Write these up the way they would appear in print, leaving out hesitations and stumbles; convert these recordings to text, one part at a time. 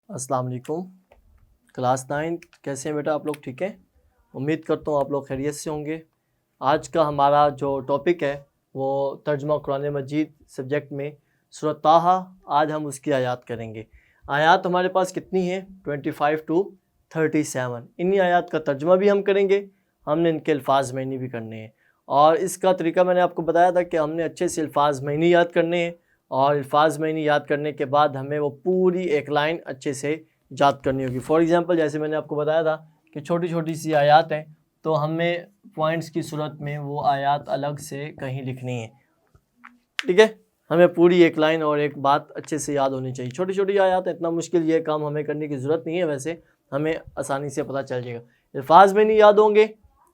السلام علیکم، کلاس 9 کیسے ہیں بیٹا آپ لوگ؟ ٹھیک ہیں، امید کرتا ہوں آپ لوگ خیریت سے ہوں گے۔ آج کا ہمارا جو ٹاپک ہے وہ ترجمہ قرآن مجید سبجیکٹ میں سورۃ طٰہٰ، آج ہم اس کی آیات کریں گے۔ آیات ہمارے پاس کتنی ہیں؟ 25 to 37۔ انہی آیات کا ترجمہ بھی ہم کریں گے، ہم نے ان کے الفاظ معنی بھی کرنے ہیں، اور اس کا طریقہ میں نے آپ کو بتایا تھا کہ ہم نے اچھے سے الفاظ معنی یاد کرنے ہیں، اور الفاظ معنی یاد کرنے کے بعد ہمیں وہ پوری ایک لائن اچھے سے یاد کرنی ہوگی۔ فار ایگزامپل جیسے میں نے آپ کو بتایا تھا کہ چھوٹی چھوٹی سی آیات ہیں، تو ہمیں پوائنٹس کی صورت میں وہ آیات الگ سے کہیں لکھنی ہے، ٹھیک ہے؟ ہمیں پوری ایک لائن اور ایک بات اچھے سے یاد ہونی چاہیے۔ چھوٹی چھوٹی آیات ہیں، اتنا مشکل یہ کام ہمیں کرنے کی ضرورت نہیں ہے، ویسے ہمیں آسانی سے پتہ چل جائے گا۔ الفاظ میں نہیں یاد ہوں گے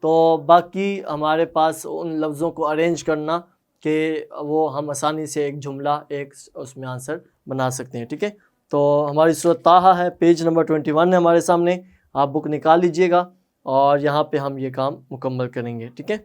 تو باقی ہمارے پاس ان لفظوں کو ارینج کرنا کہ وہ ہم آسانی سے ایک جملہ ایک اس میں آنسر بنا سکتے ہیں، ٹھیک ہے؟ تو ہماری سورۃ طٰہٰ ہے، پیج نمبر 21 ہے ہمارے سامنے، آپ بک نکال لیجئے گا اور یہاں پہ ہم یہ کام مکمل کریں گے، ٹھیک ہے؟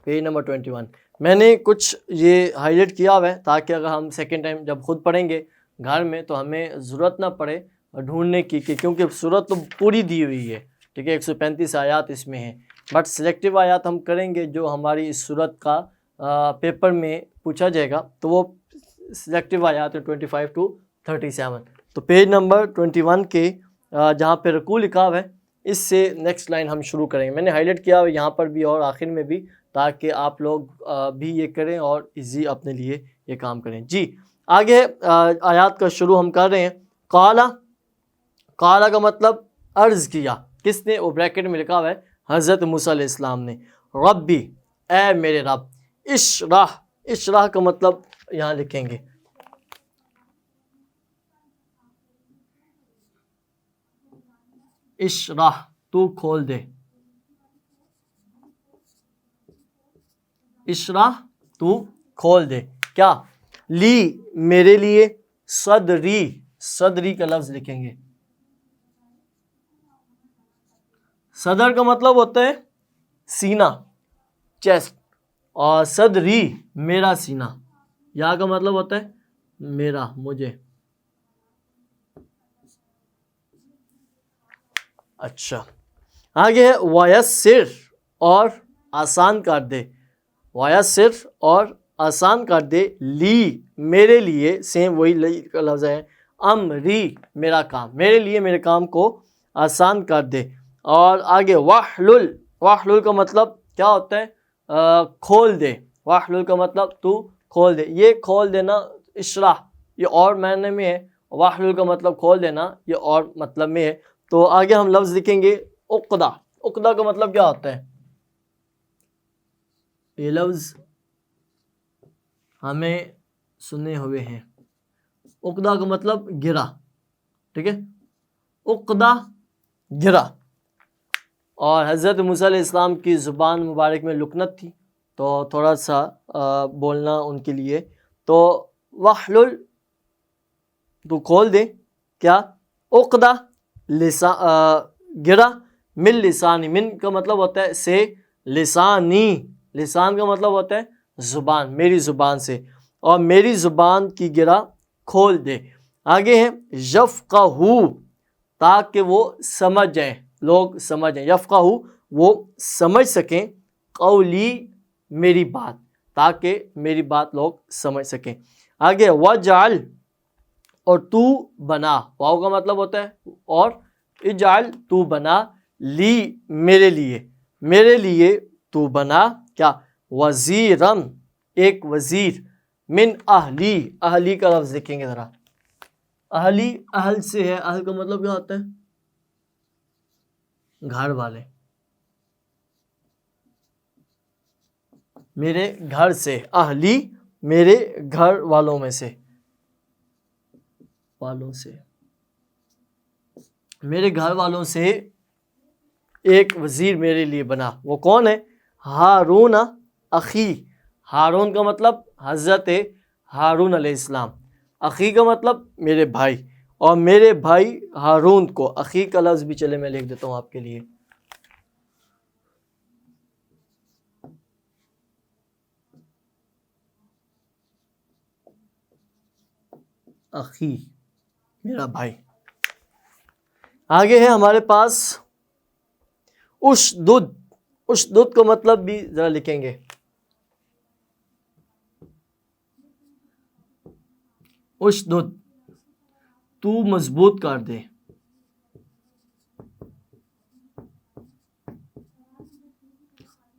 پیج نمبر 21 میں نے کچھ یہ ہائی لائٹ کیا ہوا ہے تاکہ اگر ہم سیکنڈ ٹائم جب خود پڑھیں گے گھر میں تو ہمیں ضرورت نہ پڑے ڈھونڈنے کی، کیونکہ سورت تو پوری دی ہوئی ہے، ٹھیک ہے؟ 135 آیات اس میں ہیں، بٹ سلیکٹیو آیات ہم کریں گے جو ہماری اس سورت کا پیپر میں پوچھا جائے گا، تو وہ سلیکٹیو آیات ہیں 25 to 37۔ تو پیج نمبر 21 کے جہاں پہ رکوع لکھا ہوا ہے، اس سے نیکسٹ لائن ہم شروع کریں گے۔ میں نے ہائی لائٹ کیا ہوا یہاں پر بھی اور آخر میں بھی، تاکہ آپ لوگ بھی یہ کریں اور ایزی اپنے لیے یہ کام کریں۔ جی آگے آیات کا شروع ہم کر رہے ہیں۔ قال کا مطلب عرض کیا، کس نے؟ وہ بریکٹ میں لکھا ہوا ہے حضرت موسیٰ علیہ السلام نے۔ ربی، اے میرے رب۔ اشرح کا مطلب یہاں لکھیں گے اشرح، تو کھول دے۔ اشرح، تو کھول دے، کیا؟ لی، میرے لیے، صدری کا لفظ لکھیں گے۔ صدر کا مطلب ہوتا ہے سینہ، چیسٹ، اور صدری میرا سینہ، یا کا مطلب ہوتا ہے میرا، مجھے۔ اچھا آگے ہے ویسر، اور آسان کر دے۔ ویسر، اور آسان کر دے، لی، میرے لیے، سیم وہی لی کا لفظ ہے، امری، میرا کام، میرے لیے میرے کام کو آسان کر دے۔ اور آگے واحلل کا مطلب کیا ہوتا ہے؟ کھول دے۔ واحلل کا مطلب تو کھول دے، یہ کھول دینا اشرح یہ اور معنی میں ہے، واحلل کا مطلب کھول دینا یہ اور مطلب میں ہے۔ تو آگے ہم لفظ لکھیں گے عقدہ۔ عقدہ کا مطلب کیا ہوتا ہے؟ یہ لفظ ہمیں سنے ہوئے ہیں، عقدہ کا مطلب گرا، ٹھیک ہے؟ عقدہ، گرا۔ اور حضرت موسیٰ علیہ السلام کی زبان مبارک میں لکنت تھی، تو تھوڑا سا بولنا ان کے لیے، تو واحلل، تو کھول دے، کیا؟ عقدہ، گرا، من لسانی، من کا مطلب ہوتا ہے سے، لسانی، لسان کا مطلب ہوتا ہے زبان، میری زبان سے، اور میری زبان کی گرا کھول دے۔ آگے ہے یفقہو، تاکہ وہ سمجھ جائیں، لوگ سمجھیں، یفقہو، وہ سمجھ سکیں، قولی، میری بات، تاکہ میری بات لوگ سمجھ سکیں۔ آگے وجعل، اور تو بنا، واو کا مطلب ہوتا ہے اور، اجعل، تو بنا، لی، میرے لیے تو بنا، کیا؟ وزیرن، ایک وزیر، من اہلی، اہلی کا لفظ لکھیں گے ذرا۔ اہلی، اہل سے ہے، اہل کا مطلب کیا ہوتا ہے؟ گھر والے، میرے گھر سے، اہلی، میرے گھر والوں میں سے، میرے گھر والوں سے ایک وزیر میرے لیے بنا۔ وہ کون ہے؟ ہارون اخی، ہارون کا مطلب حضرت ہارون علیہ السلام، اخی کا مطلب میرے بھائی، اور میرے بھائی ہارون کو، اخی کا لفظ بھی چلے میں لکھ دیتا ہوں آپ کے لیے، اخی میرا بھائی. آگے ہے ہمارے پاس اشدد. اشدد کا مطلب بھی ذرا لکھیں گے. اشدد تو مضبوط کر دے.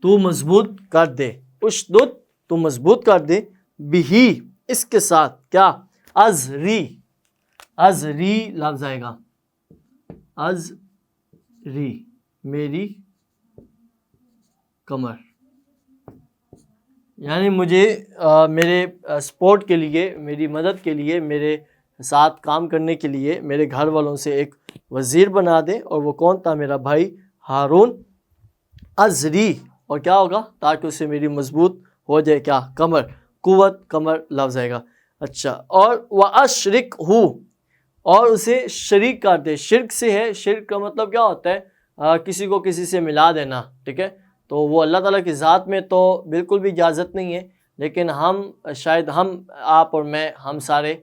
تو مضبوط کر دے. اشدد تو مضبوط کر دے. بھی اس کے ساتھ کیا؟ ازری. ازری لفظ آئے گا. ازری میری کمر. یعنی مجھے میرے سپورٹ کے لیے، میری مدد کے لیے، میرے ساتھ کام کرنے کے لیے میرے گھر والوں سے ایک وزیر بنا دے. اور وہ کون تھا؟ میرا بھائی ہارون. ازری اور کیا ہوگا؟ تاکہ اسے میری مضبوط ہو جائے کیا؟ کمر. قوت کمر لفظ آئے گا. اچھا، اور وَأَشْرِكْهُ اور اسے شریک کر دے. شرک سے ہے. شرک کا مطلب کیا ہوتا ہے؟ کسی کو کسی سے ملا دینا. ٹھیک ہے، تو وہ اللہ تعالیٰ کی ذات میں تو بالکل بھی اجازت نہیں ہے، لیکن ہم شاید ہم آپ اور میں ہم سارے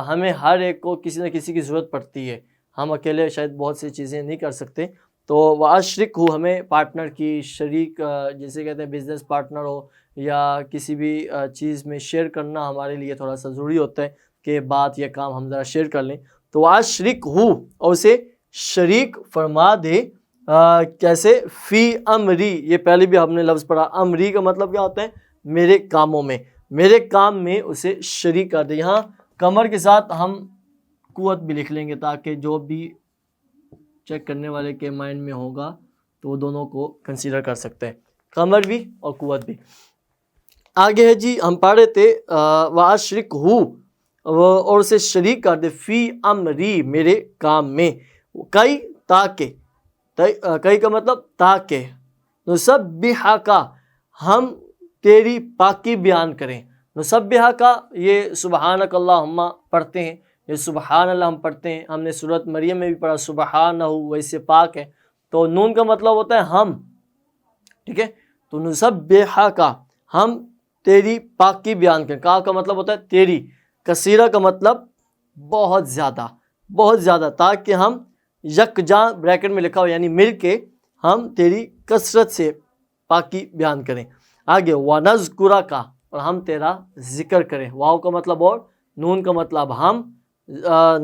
ہمیں ہر ایک کو کسی نہ کسی کی ضرورت پڑتی ہے. ہم اکیلے شاید بہت سی چیزیں نہیں کر سکتے. تو وَأَشْرِكْهُ ہمیں پارٹنر کی، شریک جسے کہتے ہیں بزنس پارٹنر ہو یا کسی بھی چیز میں شیئر کرنا ہمارے لیے تھوڑا سا ضروری ہوتا ہے کہ بات یا کام ہم ذرا شیئر کر لیں. تو وَأَشْرِكْهُ اور اسے شریک فرما دے. کیسے؟ فی امری. یہ پہلے بھی ہم نے لفظ پڑھا. امری کا مطلب کیا ہوتا ہے؟ میرے کاموں میں. میرے کام میں اسے شریک کر دے. یہاں کمر کے ساتھ ہم قوت بھی لکھ لیں گے تاکہ جو بھی چیک کرنے والے کے مائنڈ میں ہوگا تو وہ دونوں کو کنسیڈر کر سکتے ہیں، کمر بھی اور قوت بھی. آگے ہے جی، ہم پڑھ رہے تھے وَأَشْرِكْهُ اور اسے شریک کر دے. فی امری میرے کام میں. کئی تاکہ، کئی کا مطلب تاکہ. نسبحک ہم تیری پاکی بیان کریں. نسبحک یہ سبحانک اللہم پڑھتے ہیں، یہ سبحان اللہ ہم پڑھتے ہیں. ہم نے سورۃ مریم میں بھی پڑھا سبحانہ ویسے پاک ہے. تو نون کا مطلب ہوتا ہے ہم. ٹھیک ہے، تو نسبحک ہم تیری پاکی بیان کریں. کا مطلب ہوتا ہے تیری. کثیرہ کا مطلب بہت زیادہ، بہت زیادہ. تاکہ ہم یکجاں بریکٹ میں لکھا ہو یعنی مل کے ہم تیری کثرت سے پاکی بیان کریں. آگے وَنَذْكُرَكَ اور ہم تیرا ذکر کریں. واو کا مطلب اور نون کا مطلب ہم.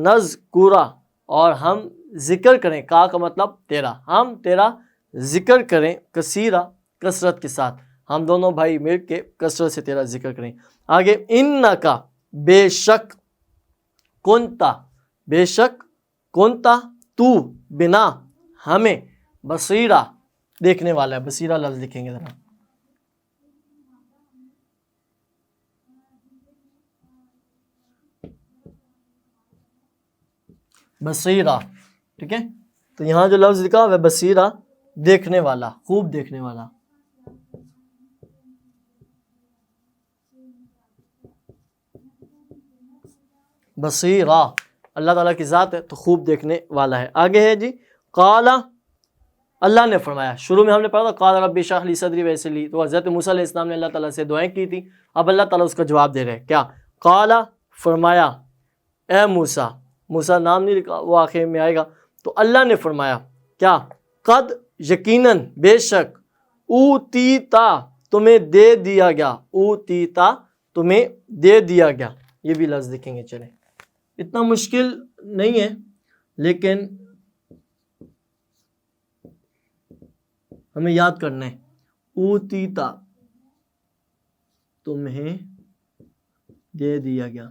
نذکورا اور ہم ذکر کریں. کا مطلب تیرا. ہم تیرا ذکر کریں کثیرہ کثرت کے ساتھ. ہم دونوں بھائی مل کے کثرت سے تیرا ذکر کریں. آگے انکا بے شک، کنتا بے شک، کنتا تو بنا ہمیں، بصیرہ دیکھنے والا ہے. بصیرہ لفظ لکھیں گے ذرا. بصیرہ. ٹھیک ہے، تو یہاں جو لفظ لکھا ہے بصیرہ دیکھنے والا، خوب دیکھنے والا. بصیرہ اللہ تعالیٰ کی ذات ہے تو خوب دیکھنے والا ہے. آگے ہے جی، قال اللہ نے فرمایا. شروع میں ہم نے پڑھا تھا قال رب اشرح لی صدری ویسر لی. تو حضرت موسیٰ علیہ السلام نے اللہ تعالیٰ سے دعائیں کی تھی. اب اللہ تعالیٰ اس کا جواب دے رہے ہیں. کیا؟ قال فرمایا، اے موسیٰ. موسیٰ نام نہیں لکھا، وہ آخر میں آئے گا. تو اللہ نے فرمایا کیا؟ قد یقیناً بے شک، اوتیتا تمہیں دے دیا گیا. اوتیتا تمہیں دے دیا گیا. یہ بھی لفظ لکھیں گے. چلیں، اتنا مشکل نہیں ہے لیکن ہمیں یاد کرنا ہے. اوتیتا تمہیں دے دیا گیا.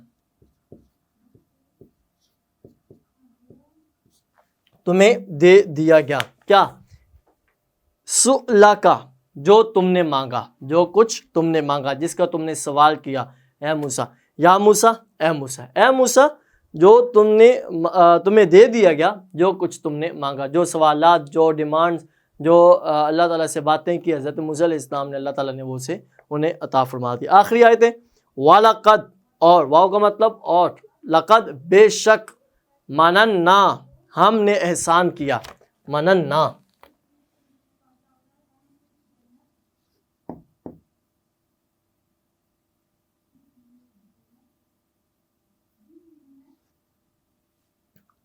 تمہیں دے دیا گیا. کیا؟ سؤلکا جو تم نے مانگا، جو کچھ تم نے مانگا، جس کا تم نے سوال کیا. اے موسیٰ، یا موسیٰ، اے موسیٰ، اے موسیٰ، جو تمہیں دے دیا گیا جو کچھ تم نے مانگا. جو سوالات، جو ڈیمانڈز، جو اللہ تعالیٰ سے باتیں کی حضرت موسیٰ علیہ السلام نے، اللہ تعالیٰ نے وہ سے انہیں عطا فرما دی. آخری آیت ہے وَلَقَدْ اور واو کا مطلب اور. لقد بے شک، مننا ہم نے احسان کیا. مننا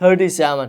37।